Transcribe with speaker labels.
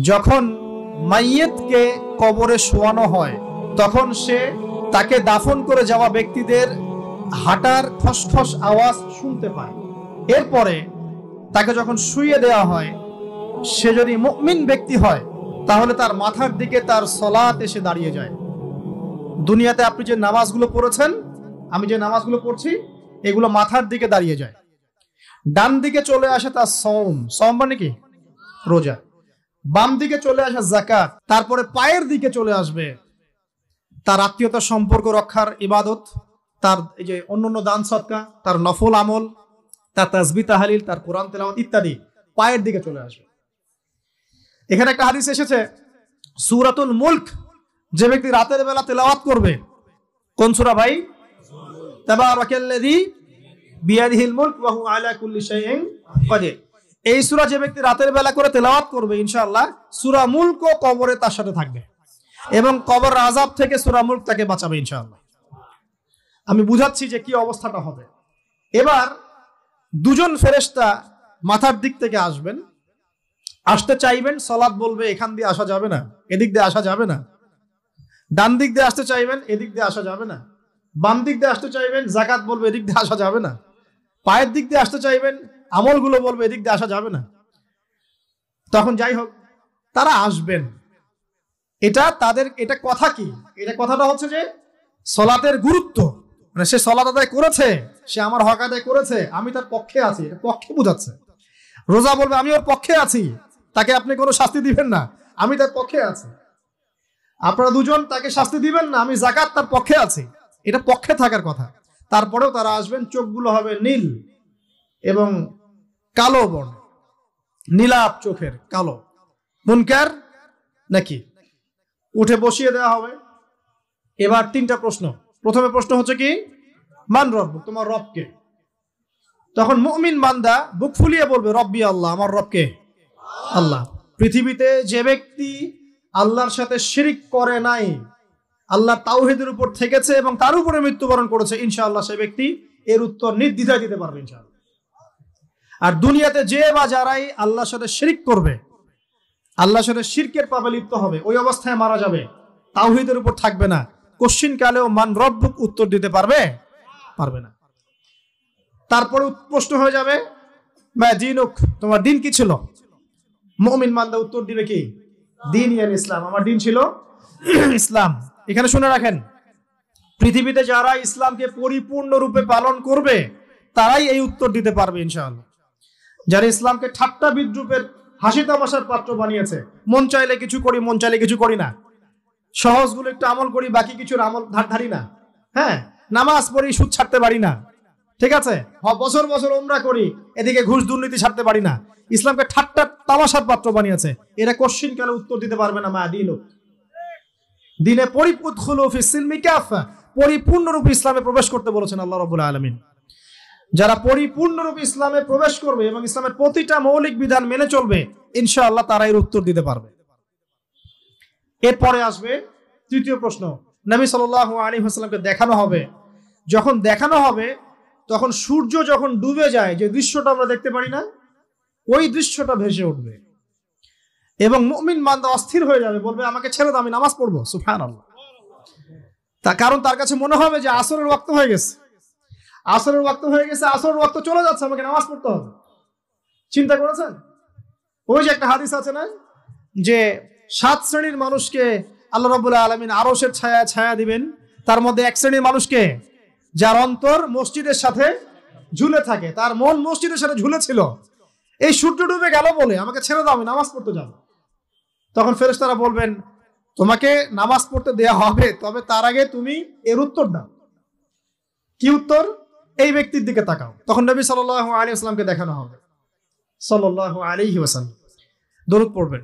Speaker 1: যখন মাইয়েতকে কবরে শোয়ানো হয় তখন সে তাকে দাফন করে যাওয়া ব্যক্তিদের হাঁটার খসখস আওয়াজ শুনতে পায়। এরপরে তাকে যখন শুইয়ে দেওয়া হয়, সে যদি মুমিন ব্যক্তি হয় তাহলে তার মাথার দিকে তার সালাত এসে দাঁড়িয়ে যায়। দুনিয়াতে আপনি যে নামাজগুলো পড়েছেন, আমি যে নামাজগুলো পড়ছি, এগুলো মাথার দিকে দাঁড়িয়ে যায়। ডান দিকে চলে আসে তার সওম মানে কি? রোজা। বাম দিকে চলে আসে যাকাত। তারপরে পায়ের দিকে চলে আসবে তার আত্মীয়তার সম্পর্ক রক্ষার ইবাদত, তার এই যে অন্যান্য দান সদকা, তার নফল আমল, তার তাসবিহ তাহলিল, তার কোরআন তেলাওয়াত ইত্যাদি পায়ের দিকে চলে আসবে। এখানে একটা হাদিস এসেছে, সূরাতুল মুলক যে ব্যক্তি রাতের বেলা তেলাওয়াত করবে, কোন সূরা ভাই? তাবারাকাল্লাযী বিয়াদিহিল মুলক ওয়া হুয়া আলা কুল্লি শাইইন কাদির। এই সূরা যে ব্যক্তি রাতের বেলা করে তেলাওয়াত করবে, ইনশাআল্লাহ সূরা মুলক কবরে তার সাথে থাকবে এবং কবর আযাব থেকে সূরা মুলক তাকে বাঁচাবে ইনশাআল্লাহ। আমি বুঝাচ্ছি যে কি অবস্থাটা হবে। এবার দুজন ফেরেশতা মাথার দিক থেকে আসবেন, আসতে চাইবেন, সালাত বলবে এখান দিয়ে আসা যাবে না, এদিক দিয়ে আসা যাবে না। ডান দিক দিয়ে আসতে চাইবেন, এদিক দিয়ে আসা যাবে না। বাম দিক দিয়ে আসতে চাইবেন, যাকাত বলবে এদিক দিয়ে আসা যাবে না। পায়ের দিক দিয়ে আসতে চাইবেন, আমলগুলো বলবে এদিক দিয়ে আসা যাবে না। তখন যাই হোক তারা আসবেন। এটা কথা কি? এটা কথাটা হচ্ছে যে সালাতের গুরুত্ব, মানে সে সালাত আদায় করেছে, সে আমার হক আদায় করেছে, আমি তার পক্ষে আছি, এটা পক্ষে বোঝাচ্ছে। রোজা বলবে আমি ওর পক্ষে আছি, তাকে আপনি কোনো শাস্তি দিবেন না, আমি তার পক্ষে আছি। আপনারা দুজন তাকে শাস্তি দিবেন না, আমি যাকাত তার পক্ষে আছি, এটা পক্ষে থাকার কথা। তারপরেও তারা আসবেন, চোখগুলো হবে নীল এবং কালো বর্ণ, নীলাপ চোখের কালো। মুনকার নাকি? উঠে বসিয়ে দেওয়া হবে। এবার তিনটা প্রশ্ন। প্রথমে প্রশ্ন হচ্ছে কি? মান রব্বুক, তোমার রব কে? তখন মুমিন বান্দা বুক ফুলিয়ে বলবে রব্বি আল্লাহ, আমার রব কে? আল্লাহ। পৃথিবীতে যে ব্যক্তি আল্লাহর সাথে শিরিক করে নাই, আল্লাহ তাওহীদের উপর থেকেছে এবং তার উপরে মৃত্যুবরণ করেছে, ইনশাআল্লাহ সে ব্যক্তি এর উত্তর নির্দ্বিধায় দিতে পারবে ইনশাআল্লাহ। আর দুনিয়াতে যে বা যারাই আল্লাহর সাথে শিরিক করবে, আল্লাহর সাথে শিরকের পাপে লিপ্ত হবে, ওই অবস্থায় মারা যাবে, তাওহীদের উপর থাকবে না, কোশ্চিন কালেও মান রব্বুক উত্তর দিতে পারবে না। তারপরে প্রশ্ন হয়ে যাবে মা দীনুক, তোমার দিন কি ছিল? মুমিন বান্দা উত্তর দিবে কি? দিন ইয়াল ইসলাম, আমার দিন ছিল ইসলাম। এখানে শুনে রাখেন, পৃথিবীতে যারা ইসলামকে পরিপূর্ণরূপে পালন করবে তারাই এই উত্তর দিতে পারবে ইনশাআল্লাহ। যারা ইসলামকে ঠাট্টা বিদ্রুপের হাসি তামাশার পাত্র বানিয়েছে, মন চাইলে কিছু করি, মন চাইলে কিছু করি না, সহজগুলো একটু আমল করি, বাকি কিছুর আমল ধারি না, হ্যাঁ, নামাজ পড়ি, সুদ ছাড়তে পারি না, ঠিক আছে, বছর বছর উমরা করি, এদিকে ঘুষ দুর্নীতি ছাড়তে পারি না, ইসলামকে ঠাট্টা তামাশার পাত্র বানিয়েছে, এরা কোশ্চিন কালে উত্তর দিতে পারবে না মা দিন দিনে পরিপূর্ণরূপে ইসলামে প্রবেশ করতে বলেছেন আল্লাহ রাব্বুল আলামিন। যারা পরিপূর্ণরূপে ইসলামে প্রবেশ করবে এবং ইসলামের প্রতিটা মৌলিক বিধান মেনে চলবে, ইনশাআল্লাহ তারা এর উত্তর দিতে পারবে। এরপরে আসবে তৃতীয় প্রশ্ন। নবী সাল্লাল্লাহু আলাইহি ওয়াসাল্লামকে দেখানো হবে। যখন দেখানো হবে তখন সূর্য যখন ডুবে যায়, যে দৃশ্যটা আমরা দেখতে পারি না, ওই দৃশ্যটা ভেসে উঠবে এবং মুমিন বান্দা অস্থির হয়ে যাবে, বলবে আমাকে ছেড়ে দাও, আমি নামাজ পড়বো। সুবহানাল্লাহ। কারণ তার কাছে মনে হবে যে আসরের ওয়াক্ত হয়ে গেছে, আসরের ওয়াক্ত চলে যাচ্ছে, আমাকে নামাজ পড়তে হবে। চিন্তা করেছেন? ওই যে একটা হাদিস আছে না, যে 7 শ্রেণীর মানুষকে আল্লাহ রাব্বুল আলামিন আরশের ছায়া দিবেন, তার মধ্যে এক শ্রেণীর মানুষকে যার অন্তর মসজিদের সাথে ঝুলে থাকে, তার মন মসজিদের সাথে ঝুলে ছিল, এই সূর্য ডুবে গেল বলে আমাকে ছেড়ে দাও, আমি নামাজ পড়তে যাব। তখন ফেরেশতারা বলবেন তোমাকে নামাজ পড়তে দেয়া হবে, তবে তার আগে তুমি এর উত্তর দাও। কি উত্তর? এই ব্যক্তির দিকে তাকাও। তখন নবী সাল্লাল্লাহু আলাইহি ওয়াসাল্লামকে দেখানো হবে। সাল্লাল্লাহু আলাইহি ওয়াসাল্লাম দরুদ পড়বেন।